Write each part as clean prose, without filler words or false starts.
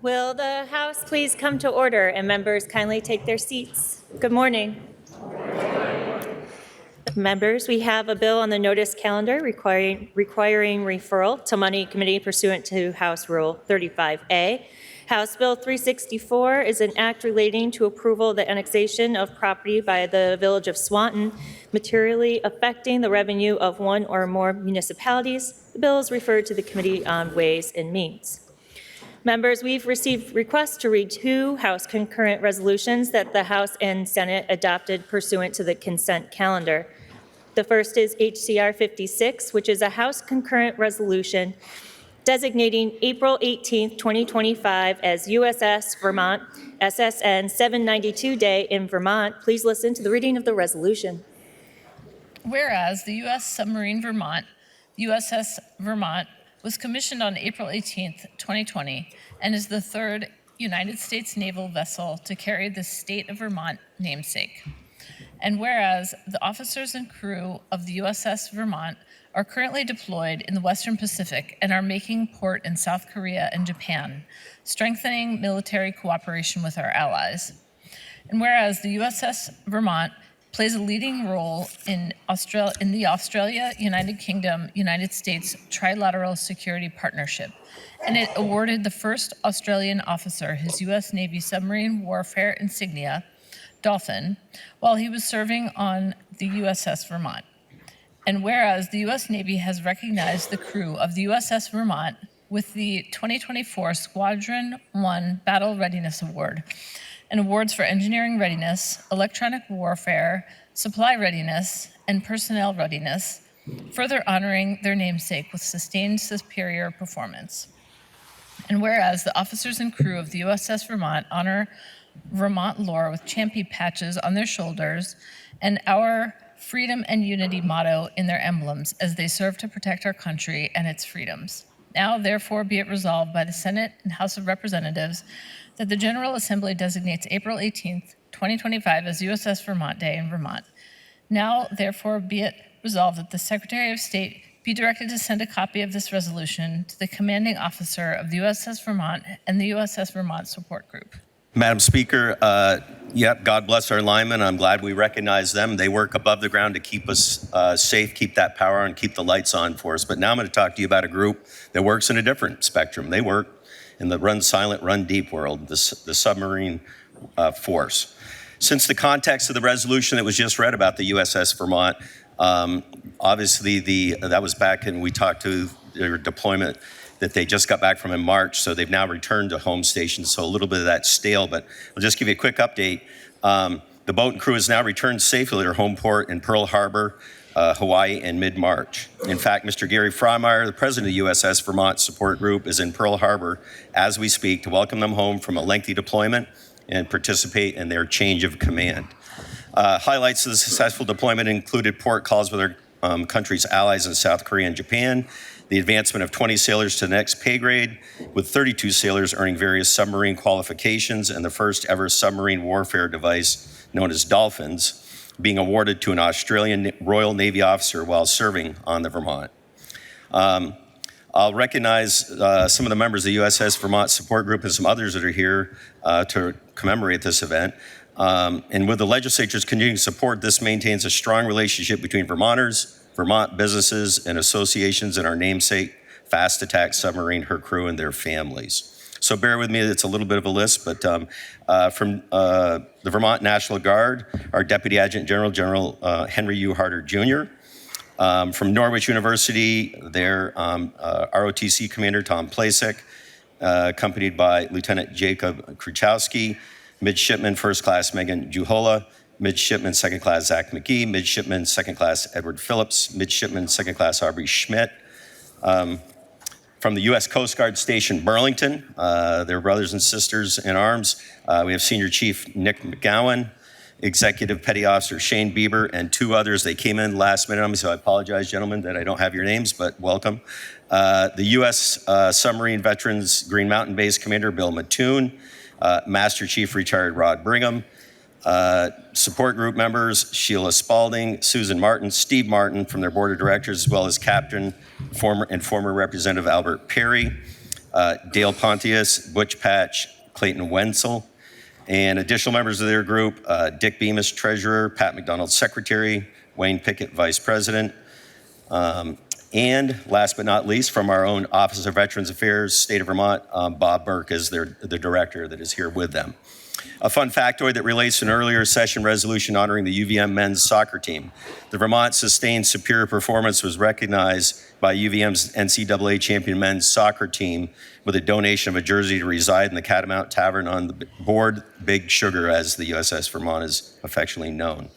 Will the House please come to order and members kindly take their seats? Good morning. Members, we have a bill on the notice calendar requiring referral to Money Committee pursuant to House Rule 35A. House Bill 364 is an act relating to approval of the annexation of property by the Village of Swanton, materially affecting the revenue of one or more municipalities. The bill is referred to the Committee on Ways and Means. Members, we've received requests to read two House concurrent resolutions that the House and Senate adopted pursuant to the consent calendar. The first is HCR 56, which is a House concurrent resolution designating April 18, 2025 as USS Vermont SSN 792 Day in Vermont. Please listen to the reading of the resolution. Whereas the U.S. submarine Vermont, USS Vermont, was commissioned on April 18, 2020, and is the third United States naval vessel to carry the state of Vermont namesake. And whereas the officers and crew of the USS Vermont are currently deployed in the Western Pacific and are making port in South Korea and Japan, strengthening military cooperation with our allies. And whereas the USS Vermont plays a leading role in the Australia, United Kingdom, United States Trilateral Security Partnership, and it awarded the first Australian officer his U.S. Navy submarine warfare insignia, Dolphin, while he was serving on the USS Vermont. And whereas the U.S. Navy has recognized the crew of the USS Vermont with the 2024 Squadron 1 Battle Readiness Award, and awards for engineering readiness, electronic warfare, supply readiness, and personnel readiness, further honoring their namesake with sustained superior performance. And whereas the officers and crew of the USS Vermont honor Vermont lore with champion patches on their shoulders and our freedom and unity motto in their emblems as they serve to protect our country and its freedoms. Now, therefore, be it resolved by the Senate and House of Representatives that the General Assembly designates April 18th, 2025 as USS Vermont Day in Vermont. Now, therefore, be it resolved that the Secretary of State be directed to send a copy of this resolution to the commanding officer of the USS Vermont and the USS Vermont Support Group. Madam Speaker, God bless our linemen. I'm glad we recognize them. They work above the ground to keep us safe, keep that power on, keep the lights on for us. But now I'm going to talk to you about a group that works in a different spectrum. They work in the run silent, run deep world, the submarine force. Since the context of the resolution that was just read about the USS Vermont, obviously that was back and we talked to their deployment that they just got back from in March, so they've now returned to home station, so a little bit of that's stale, but I'll just give you a quick update. The boat and crew has now returned safely to their home port in Pearl Harbor, Hawaii in mid-March. In fact, Mr. Gary Freimeyer, the president of USS Vermont Support Group, is in Pearl Harbor as we speak to welcome them home from a lengthy deployment and participate in their change of command. Highlights of the successful deployment included port calls with our country's allies in South Korea and Japan, the advancement of 20 sailors to the next pay grade, with 32 sailors earning various submarine qualifications, and the first ever submarine warfare device known as Dolphins being awarded to an Australian Royal Navy officer while serving on the Vermont. I'll recognize some of the members of the USS Vermont Support Group and some others that are here to commemorate this event. And with the legislature's continuing support, this maintains a strong relationship between Vermonters, Vermont businesses and associations, and our namesake fast attack submarine, her crew, and their families. So bear with me, it's a little bit of a list, but from the Vermont National Guard, our Deputy Adjutant General, General Henry U. Harder Jr., from Norwich University, their ROTC Commander Tom Plasek, accompanied by Lieutenant Jacob Kruchowski, Midshipman First Class Megan Juhola, Midshipman Second Class Zach McGee, Midshipman Second Class Edward Phillips, Midshipman Second Class Aubrey Schmidt. From the U.S. Coast Guard Station Burlington, their brothers and sisters in arms, we have Senior Chief Nick McGowan, Executive Petty Officer Shane Bieber, and two others. They came in last minute on me, so I apologize, gentlemen, that I don't have your names, but welcome. The U.S. Submarine Veterans Green Mountain Base Commander Bill Mattoon, Master Chief Retired Rod Brigham, support group members Sheila Spalding, Susan Martin, Steve Martin from their board of directors, as well as Captain former Representative Albert Perry, Dale Pontius, Butch Patch, Clayton Wenzel, and additional members of their group, Dick Bemis, Treasurer, Pat McDonald, Secretary, Wayne Pickett, Vice President, and last but not least, from our own Office of Veterans Affairs, State of Vermont, Bob Burke is the director that is here with them. A fun factoid that relates to an earlier session resolution honoring the UVM men's soccer team. The Vermont Sustained Superior Performance was recognized by UVM's NCAA champion men's soccer team with a donation of a jersey to reside in the Catamount Tavern on the board Big Sugar, as the USS Vermont is affectionately known.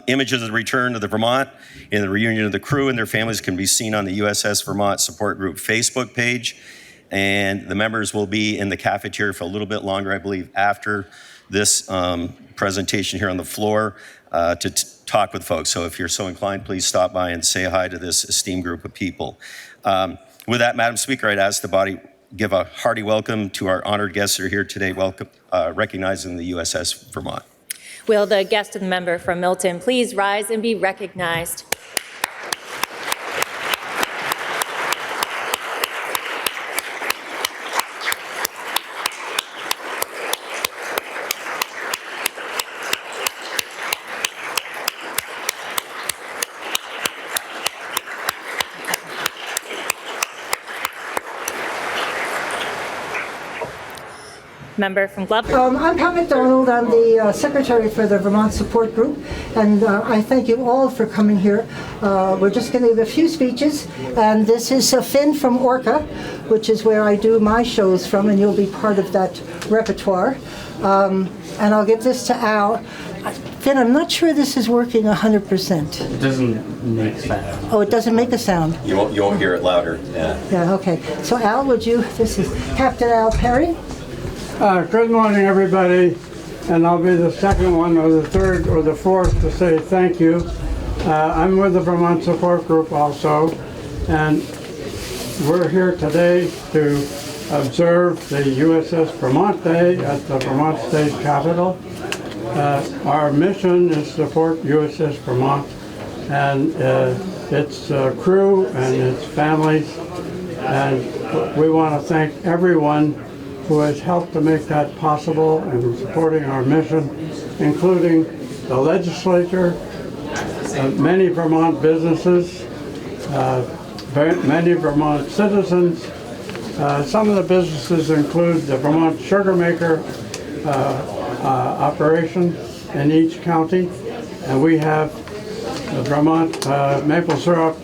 Images of the return to the Vermont and the reunion of the crew and their families can be seen on the USS Vermont Support Group Facebook page. And the members will be in the cafeteria for a little bit longer, I believe, after this presentation here on the floor to talk with folks. So if you're so inclined, please stop by and say hi to this esteemed group of people. With that, Madam Speaker, I'd ask the body give a hearty welcome to our honored guests that are here today, recognizing the USS Vermont. Will the guest and member from Milton please rise and be recognized? Member from Glover. I'm Pat McDonald. I'm the secretary for the Vermont Support Group, and I thank you all for coming here. We're just going to give a few speeches, and this is Finn from ORCA, which is where I do my shows from, and you'll be part of that repertoire. And I'll give this to Al. Finn, I'm not sure this is working 100%. It doesn't make sound. Oh, it doesn't make a sound. You won't hear it louder. Yeah, okay. So Al, this is Captain Al Perry. Good morning, everybody, and I'll be the second one or the third or the fourth to say thank you. I'm with the Vermont Support Group also, and we're here today to observe the USS Vermont Day at the Vermont State Capitol. Our mission is to support USS Vermont and its crew and its families, and we want to thank everyone who has helped to make that possible and supporting our mission, including the legislature, many Vermont businesses, many Vermont citizens. Some of the businesses include the Vermont Sugar Maker operation in each county, and we have the Vermont maple syrup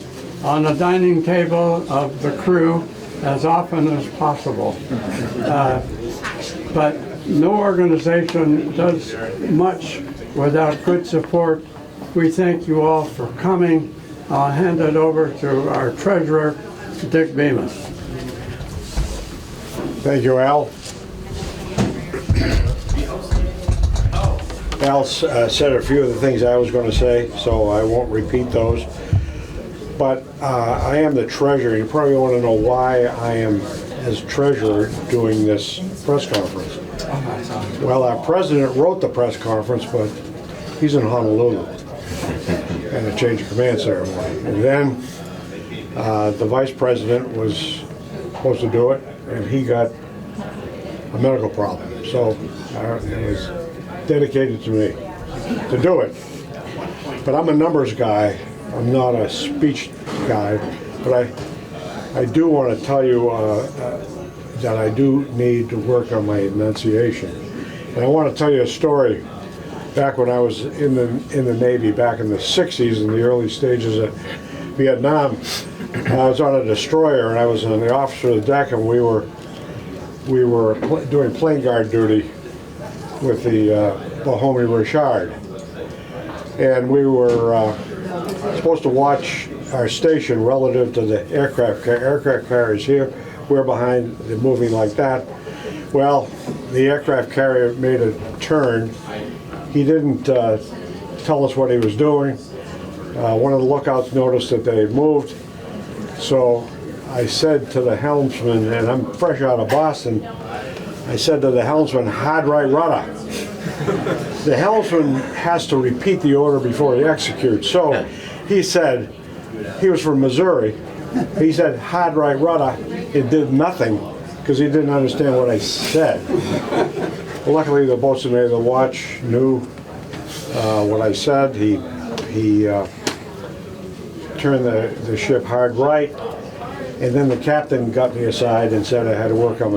on the dining table of the crew as often as possible. But no organization does much without good support. We thank you all for coming. I'll hand it over to our treasurer, Dick Bemis. Thank you, Al. Al said a few of the things I was going to say, so I won't repeat those. But I am the treasurer. You probably want to know why I am, as treasurer, doing this press conference. Well, our president wrote the press conference, but he's in Honolulu and a change of command ceremony. And then the vice president was supposed to do it, and he got a medical problem. So it was dedicated to me to do it. But I'm a numbers guy. I'm not a speech guy, but I do want to tell you that I do need to work on my enunciation. And I want to tell you a story. Back when I was in the Navy, back in the 60s, in the early stages of Vietnam, I was on a destroyer, and I was on the officer of the deck, and we were doing plane guard duty with the Bahomey Richard, and we were supposed to watch our station relative to the aircraft carriers here. We're behind, they're moving like that. Well, the aircraft carrier made a turn. He didn't tell us what he was doing. One of the lookouts noticed that they moved. So I said to the helmsman, and I'm fresh out of Boston, I said to the helmsman, hard right rudder. The helmsman has to repeat the order before he executes. So he said, he was from Missouri, He said, hard right rudder. It did nothing because he didn't understand what I said. Luckily, the boatswain of the watch knew what I said. He turned the ship hard right, and then the captain got me aside and said I had to work on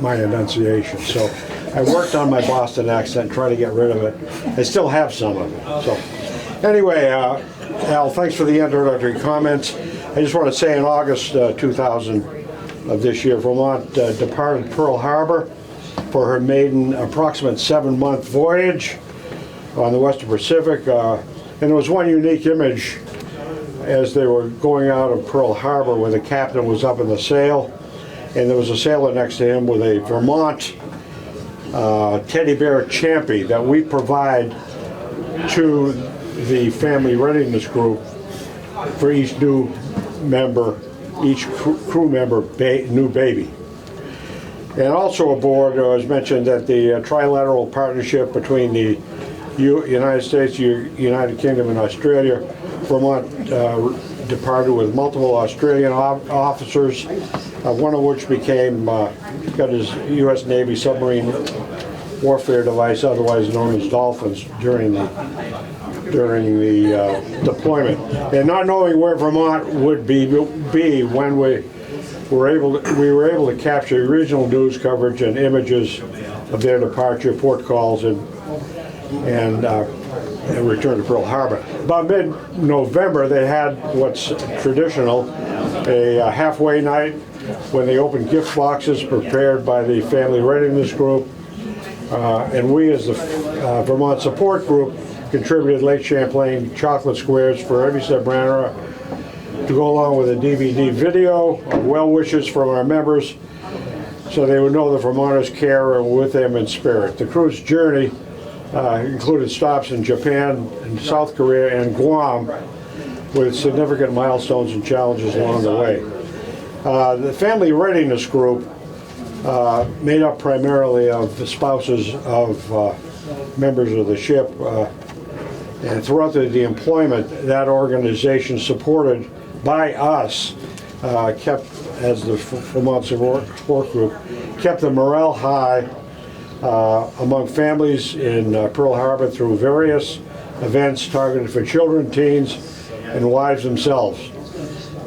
my enunciation. So I worked on my Boston accent, trying to get rid of it. I still have some of it. So anyway, Al, thanks for the introductory comments. I just want to say in August 2000 of this year, Vermont departed Pearl Harbor for her maiden approximate 7-month voyage on the Western Pacific. And there was one unique image as they were going out of Pearl Harbor where the captain was up in the sail, and there was a sailor next to him with a Vermont teddy bear champy that we provide to the family readiness group for each new member, each crew member new baby. And also aboard was mentioned that the trilateral partnership between the United States, United Kingdom, and Australia, Vermont departed with multiple Australian officers, one of which got his U.S. Navy submarine warfare device, otherwise known as Dolphins, during the deployment. And not knowing where Vermont would be when we were able to capture regional news coverage and images of their departure, port calls, and return to Pearl Harbor. About mid-November, they had what's traditional, a halfway night when they opened gift boxes prepared by the Family Readiness Group. And we, as the Vermont Support Group, contributed Lake Champlain chocolate squares for every submariner to go along with a DVD video of well wishes from our members so they would know the Vermonters care and were with them in spirit. The cruise journey included stops in Japan, and South Korea, and Guam, with significant milestones and challenges along the way. The Family Readiness Group, made up primarily of the spouses of members of the ship, and throughout the employment, that organization, supported by us, kept, as the Vermont Support Group, kept the morale high among families in Pearl Harbor through various events targeted for children, teens, and wives themselves.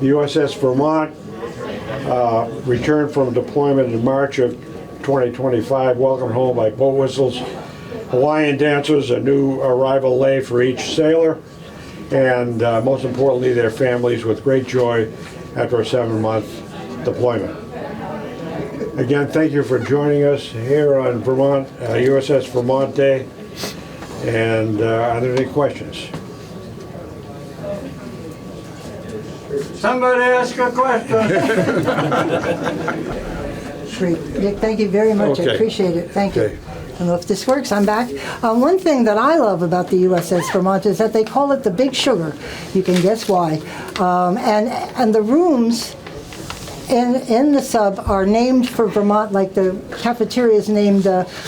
The USS Vermont returned from deployment in March of 2025, welcomed home by boat whistles, Hawaiian dancers, a new arrival lei for each sailor, and most importantly, their families with great joy after a 7-month deployment. Again, thank you for joining us here on Vermont, USS Vermont Day. And are there any questions? Somebody ask a question. Great. Dick, thank you very much. Okay. I appreciate it. Thank Okay. you. I don't know if this works. I'm back. One thing that I love about the USS Vermont is that they call it the Big Sugar. You can guess why. And the rooms in the sub are named for Vermont, like the cafeteria is named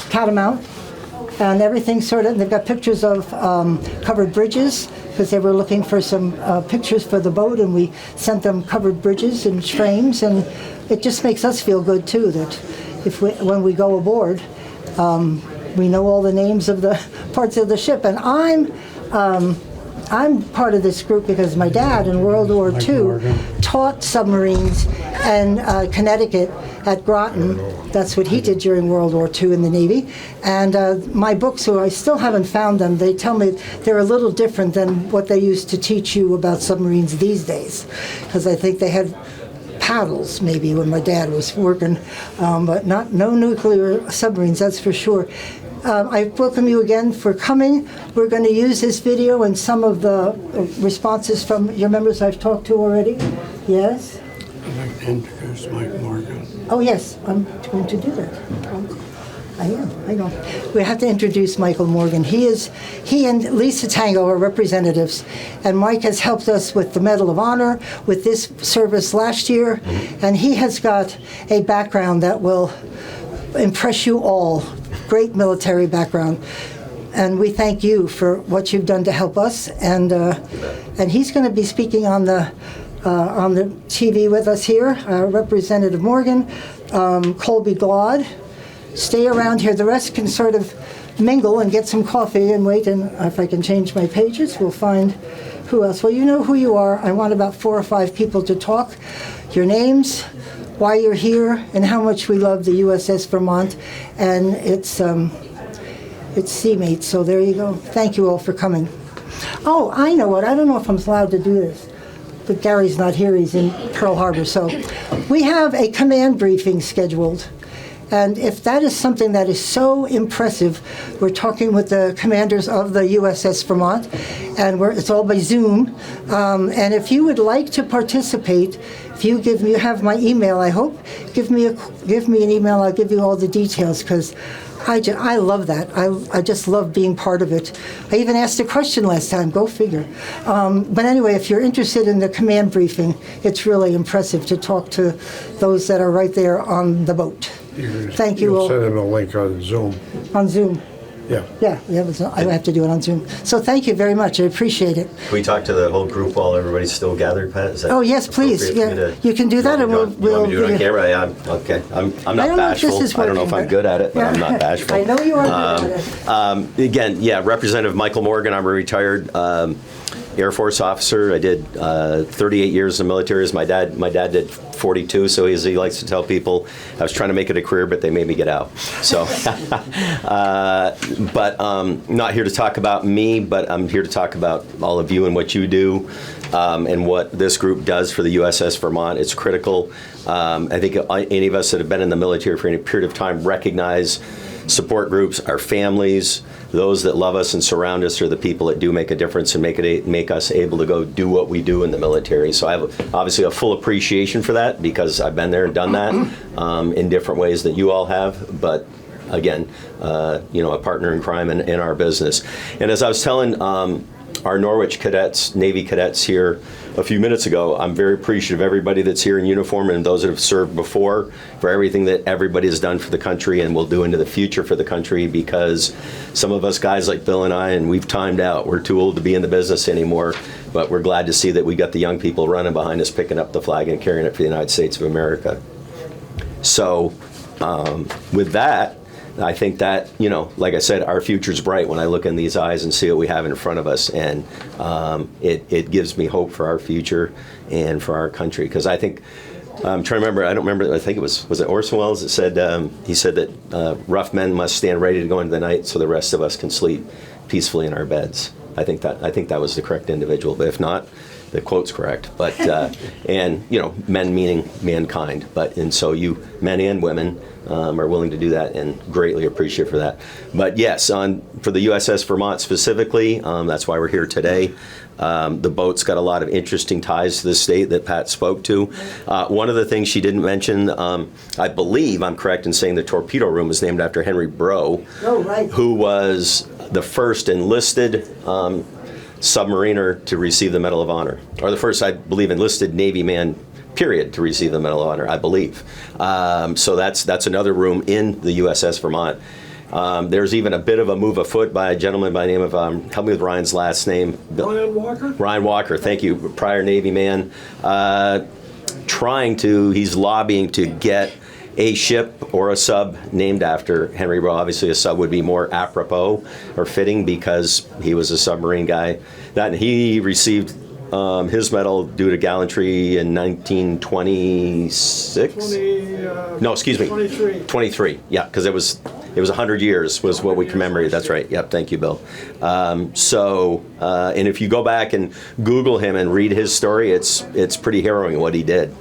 Catamount, and everything sort of, they've got pictures of covered bridges, because they were looking for some pictures for the boat, and we sent them covered bridges and frames, and it just makes us feel good too, that when we go aboard, we know all the names of the parts of the ship. And I'm part of this group because my dad in World War II taught submarines in Connecticut at Groton. That's what he did during World War II in the Navy. And my books, so I still haven't found them, they tell me they're a little different than what they used to teach you about submarines these days. Because I think they had paddles maybe when my dad was working, but no nuclear submarines, that's for sure. I welcome you again for coming. We're going to use this video and some of the responses from your members I've talked to already. Yes? I'd like to introduce Mike Morgan. Oh, yes, I'm going to do that. I know. We have to introduce Michael Morgan. He and Lisa Tango are representatives, and Mike has helped us with the Medal of Honor, with this service last year, and he has got a background that will impress you all. Great military background. And we thank you for what you've done to help us, and he's going to be speaking on the on the TV with us here, Representative Morgan, Colby Glaude. Stay around here. The rest can sort of mingle and get some coffee and wait, and if I can change my pages, we'll find who else. Well, you know who you are. I want about 4 or 5 people to talk. Your names, why you're here, and how much we love the USS Vermont and its seamates. So there you go. Thank you all for coming. Oh, I know what. I don't know if I'm allowed to do this, but Gary's not here. He's in Pearl Harbor. So we have a command briefing scheduled. And if that is something that is so impressive, we're talking with the commanders of the USS Vermont, and it's all by Zoom. And if you would like to participate, if you have my email, I hope, give me an email. I'll give you all the details, because I love that. I just love being part of it. I even asked a question last time. Go figure. But anyway, if you're interested in the command briefing, it's really impressive to talk to those that are right there on the boat. Thank you You'll all. send them a link on Zoom. On Zoom. Yeah. Yeah, I have to do it on Zoom. So thank you very much. I appreciate it. Can we talk to the whole group while everybody's still gathered, Pat? Is that Oh, yes, please. appropriate for me Yeah, to- you can do that, and You want me to do it on camera? Yeah, okay. I'm I not don't know if this bashful. is I don't know if working, I'm but- good at it, but I'm Yeah. not bashful. I know you are good at it. Again, yeah, Representative Michael Morgan. I'm a retired Air Force officer. I did 38 years in the military. As my dad did 42. So he likes to tell people, I was trying to make it a career, but they made me get out. So, but not here to talk about me, but I'm here to talk about all of you and what you do. And what this group does for the USS Vermont. It's critical. I think any of us that have been in the military for any period of time recognize support groups, our families, those that love us and surround us are the people that do make a difference and make us able to go do what we do in the military. So I have obviously a full appreciation for that because I've been there and done that in different ways that you all have. But again, a partner in crime in our business. And as I was telling our Norwich cadets, Navy cadets here a few minutes ago, I'm very appreciative of everybody that's here in uniform and those that have served before for everything that everybody has done for the country and will do into the future for the country, because some of us guys like Bill and I, and we've timed out, we're too old to be in the business anymore, but we're glad to see that we got the young people running behind us, picking up the flag and carrying it for the United States of America. So with that, I think that, like I said, our future's bright when I look in these eyes and see what we have in front of us. And it gives me hope for our future and for our country. Because I think, I'm trying to remember, I don't remember, I think was it Orson Welles that said, he said that rough men must stand ready to go into the night so the rest of us can sleep peacefully in our beds. I think that was the correct individual. But if not, the quote's correct. But, and, men meaning mankind. And so you, men and women, are willing to do that and greatly appreciate for that. But yes, for the USS Vermont specifically, that's why we're here today. The boat's got a lot of interesting ties to the state that Pat spoke to. One of the things she didn't mention, I believe I'm correct in saying the torpedo room is named after Henry Brough, who was the first enlisted submariner to receive the Medal of Honor, or the first, I believe, enlisted Navy man period to receive the Medal of Honor, I believe. So that's another room in the USS Vermont. There's even a bit of a move afoot by a gentleman by the name of, help me with Ryan's last name. Ryan Walker? Ryan Walker, thank you, prior Navy man. He's lobbying to get a ship or a sub named after Henry Brough. Obviously, a sub would be more apropos or fitting because he was a submarine guy. He received his medal due to gallantry in 1926. 23. Yeah, because it was 100 years was what we commemorated. That's right. Yep. Thank you, Bill. And if you go back and Google him and read his story, it's pretty harrowing what he did.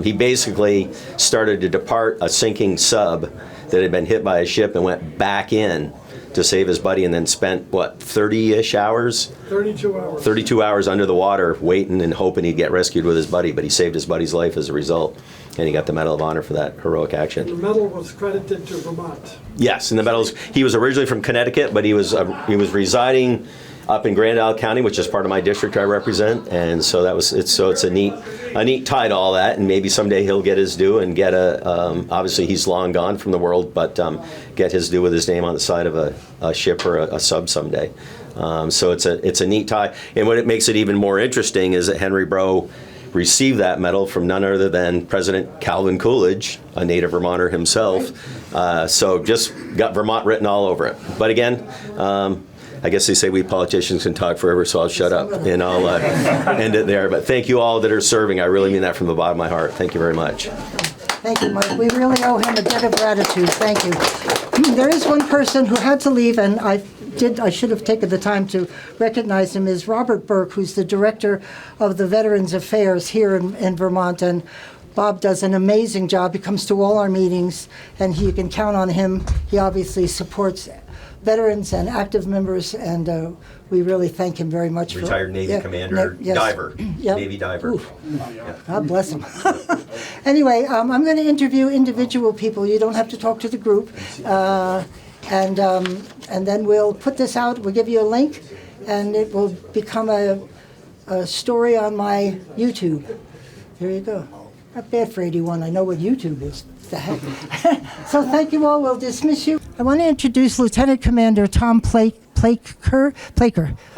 He basically started to depart a sinking sub that had been hit by a ship and went back in to save his buddy, and then spent 30-ish hours? 32 hours. 32 hours under the water waiting and hoping he'd get rescued with his buddy, but he saved his buddy's life as a result, and he got the Medal of Honor for that heroic action. The medal was credited to Vermont. Yes, and the medals, he was originally from Connecticut, but he was residing up in Grand Isle County, which is part of my district I represent, and so it's a neat tie to all that, and maybe someday he'll get his due and get obviously he's long gone from the world, but get his due with his name on the side of a ship or a sub someday. So it's a neat tie, and what it makes it even more interesting is that Henry Brough receive that medal from none other than President Calvin Coolidge, a native Vermonter himself. So just got Vermont written all over it. But again, I guess they say we politicians can talk forever, so I'll shut up and I'll end it there. But thank you all that are serving. I really mean that from the bottom of my heart. Thank you very much. Thank you, Mike. We really owe him a debt of gratitude. Thank you. There is one person who had to leave, and I should have taken the time to recognize him, is Robert Burke, who's the director of the Veterans Affairs here in Vermont. And Bob does an amazing job. He comes to all our meetings, and you can count on him. He obviously supports veterans and active members, and we really thank him very much. Retired Navy commander, yes. diver, Yep. Navy diver. Ooh. God bless him. Anyway, I'm going to interview individual people. You don't have to talk to the group. And then we'll put this out. We'll give you a link, and it will become a story on my YouTube. There you go. Not bad for 81. I know what YouTube is. The heck. So thank you all. We'll dismiss you. I want to introduce Lieutenant Commander Tom Placer. I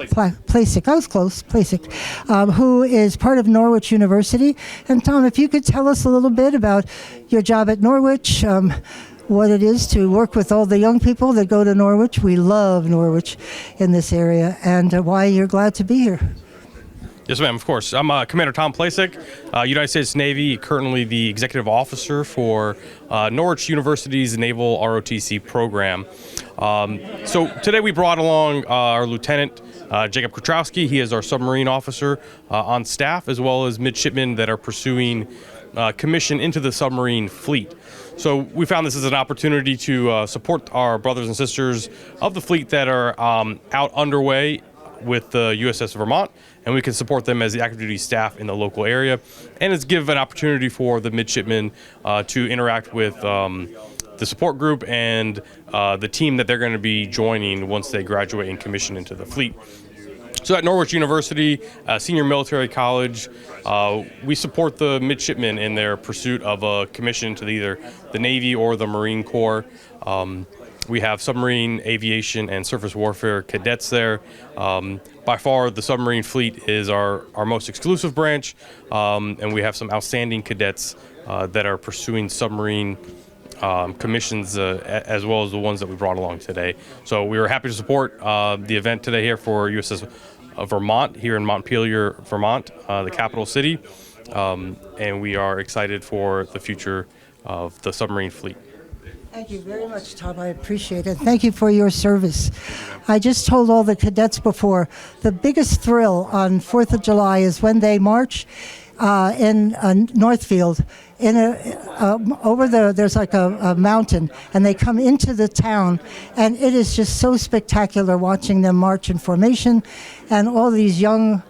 was close. Placer, who is part of Norwich University. And Tom, if you could tell us a little bit about your job at Norwich, what it is to work with all the young people that go to Norwich. We love Norwich in this area, and why you're glad to be here. Yes, ma'am, of course. I'm Commander Tom Placer, United States Navy, currently the executive officer for Norwich University's Naval ROTC program. So today we brought along our Lieutenant Jacob Kutrowski. He is our submarine officer on staff, as well as midshipmen that are pursuing commission into the submarine fleet. So we found this as an opportunity to support our brothers and sisters of the fleet that are out underway with the USS Vermont, and we can support them as the active duty staff in the local area, and it's give an opportunity for the midshipmen to interact with the support group and the team that they're going to be joining once they graduate and commission into the fleet. So at Norwich University, Senior Military College, we support the midshipmen in their pursuit of a commission to either the Navy or the Marine Corps. We have submarine, aviation, and surface warfare cadets there. By far, the submarine fleet is our most exclusive branch, and we have some outstanding cadets that are pursuing submarine commissions as well as the ones that we brought along today. So we were happy to support the event today here for USS Vermont here in Montpelier, Vermont, the capital city, and we are excited for the future of the submarine fleet. Thank you very much, Tom. I appreciate it. Thank you for your service. I just told all the cadets before, the biggest thrill on 4th of July is when they march in Northfield. There's like a mountain, and they come into the town, and it is just so spectacular watching them march in formation, and all these young,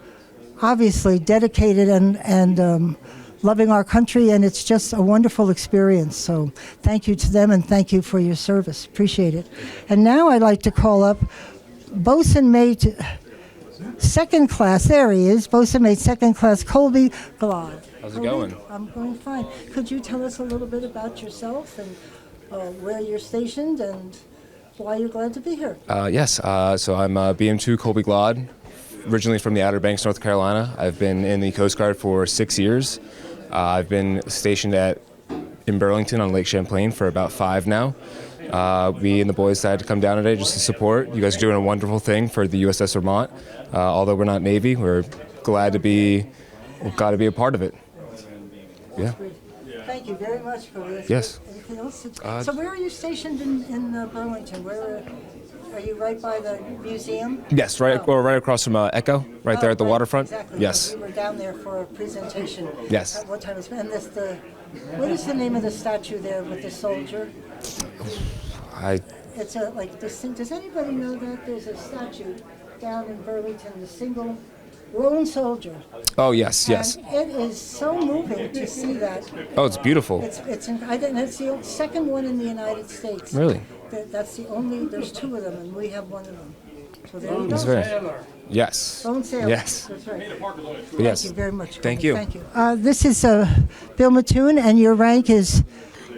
obviously dedicated and loving our country, and it's just a wonderful experience. So thank you to them, and thank you for your service. Appreciate it. And now I'd like to call up Bosun Mate Second Class. There he is, Bosun Mate Second Class Colby Glod. How's it going? I'm going fine. Could you tell us a little bit about yourself and where you're stationed and why you're glad to be here? Yes, so I'm BM2 Colby Glod, originally from the Outer Banks, North Carolina. I've been in the Coast Guard for 6 years. I've been stationed in Burlington on Lake Champlain for about 5 now. We and the boys decided to come down today just to support. You guys are doing a wonderful thing for the USS Vermont. Although we're not Navy, we're glad to be a part of it. Yeah. Thank you very much for this. Yes. Anything else? So where are you stationed in Burlington? Where are you right by the museum? Yes, right across from Echo, right there at the waterfront. Exactly. Yes. We were down there for a presentation. Yes. At what time is and what is the name of the statue there with the soldier? It's does anybody know that there's a statue down in Burlington, the single lone soldier? Oh yes, yes. And it is so moving to see that. Oh, it's beautiful. It's the second one in the United States. Really? That's the only. There's 2 of them, and we have 1 of them. So there you That's go. very. Yes. Lone sailor. Yes. That's right. Yes. Thank you very much. Thank Colby. you. Thank you. This is Bill Mattoon, and your rank is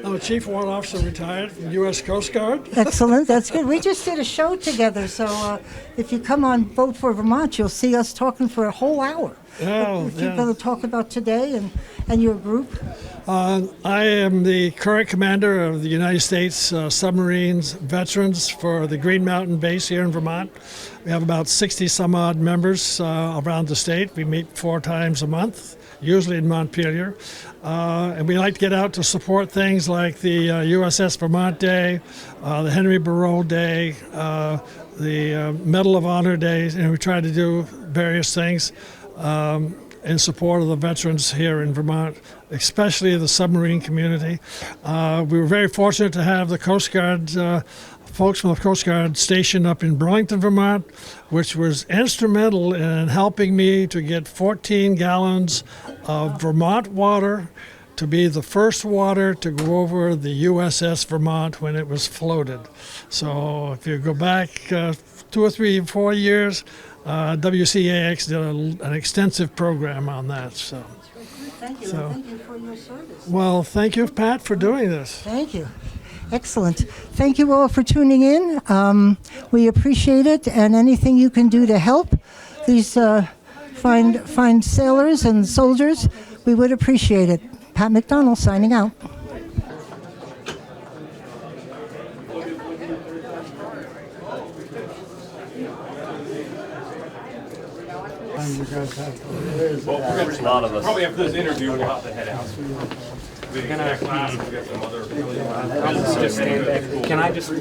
I'm a Chief Warrant Officer retired from U.S. Coast Guard. Excellent, that's good. We just did a show together, so if you come on Vote for Vermont, you'll see us talking for a whole hour. Oh, If you're yeah. going to talk about today and your group. I am the current commander of the United States Submarines Veterans for the Green Mountain Base here in Vermont. We have about 60 some odd members around the state. We meet 4 times a month, usually in Montpelier. And we like to get out to support things like the USS Vermont Day, the Henry Barrow Day, the Medal of Honor Day, and we try to do various things in support of the veterans here in Vermont, especially the submarine community. We were very fortunate to have the Coast Guard, folks from the Coast Guard stationed up in Burlington, Vermont, which was instrumental in helping me to get 14 gallons of Vermont water to be the first water to go over the USS Vermont when it was floated. So if you go back 2 or 3 or 4 years, WCAX did an extensive program on that. So, Thank you, So- and thank you for your service. well, thank you, Pat, for doing this. Thank you. Excellent. Thank you all for tuning in. We appreciate it, and anything you can do to help these fine sailors and soldiers, we would appreciate it. Pat McDonald signing out. Probably after this interview, we'll have to head out. We're gonna get some other. Just stand back. Can I just?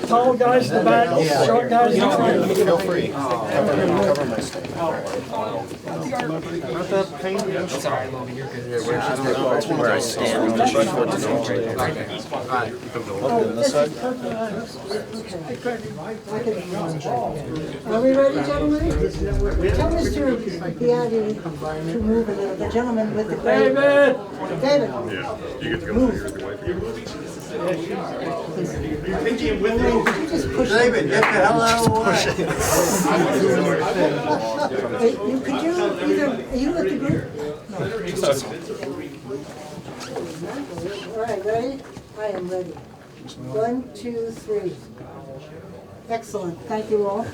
Tall guys in the back, short guys in the front. Feel free. Sorry, Logan, you're good. That's where I stand. Are we ready, gentlemen? Tell Mr. Biagi to move a little. The gentleman with the gray. David! David! Yeah, you get to go move. Could you just push David, get the hell out of the way. Could you either, are you with the group? No. All right, ready? I am ready. 1, 2, 3. Excellent, thank you all.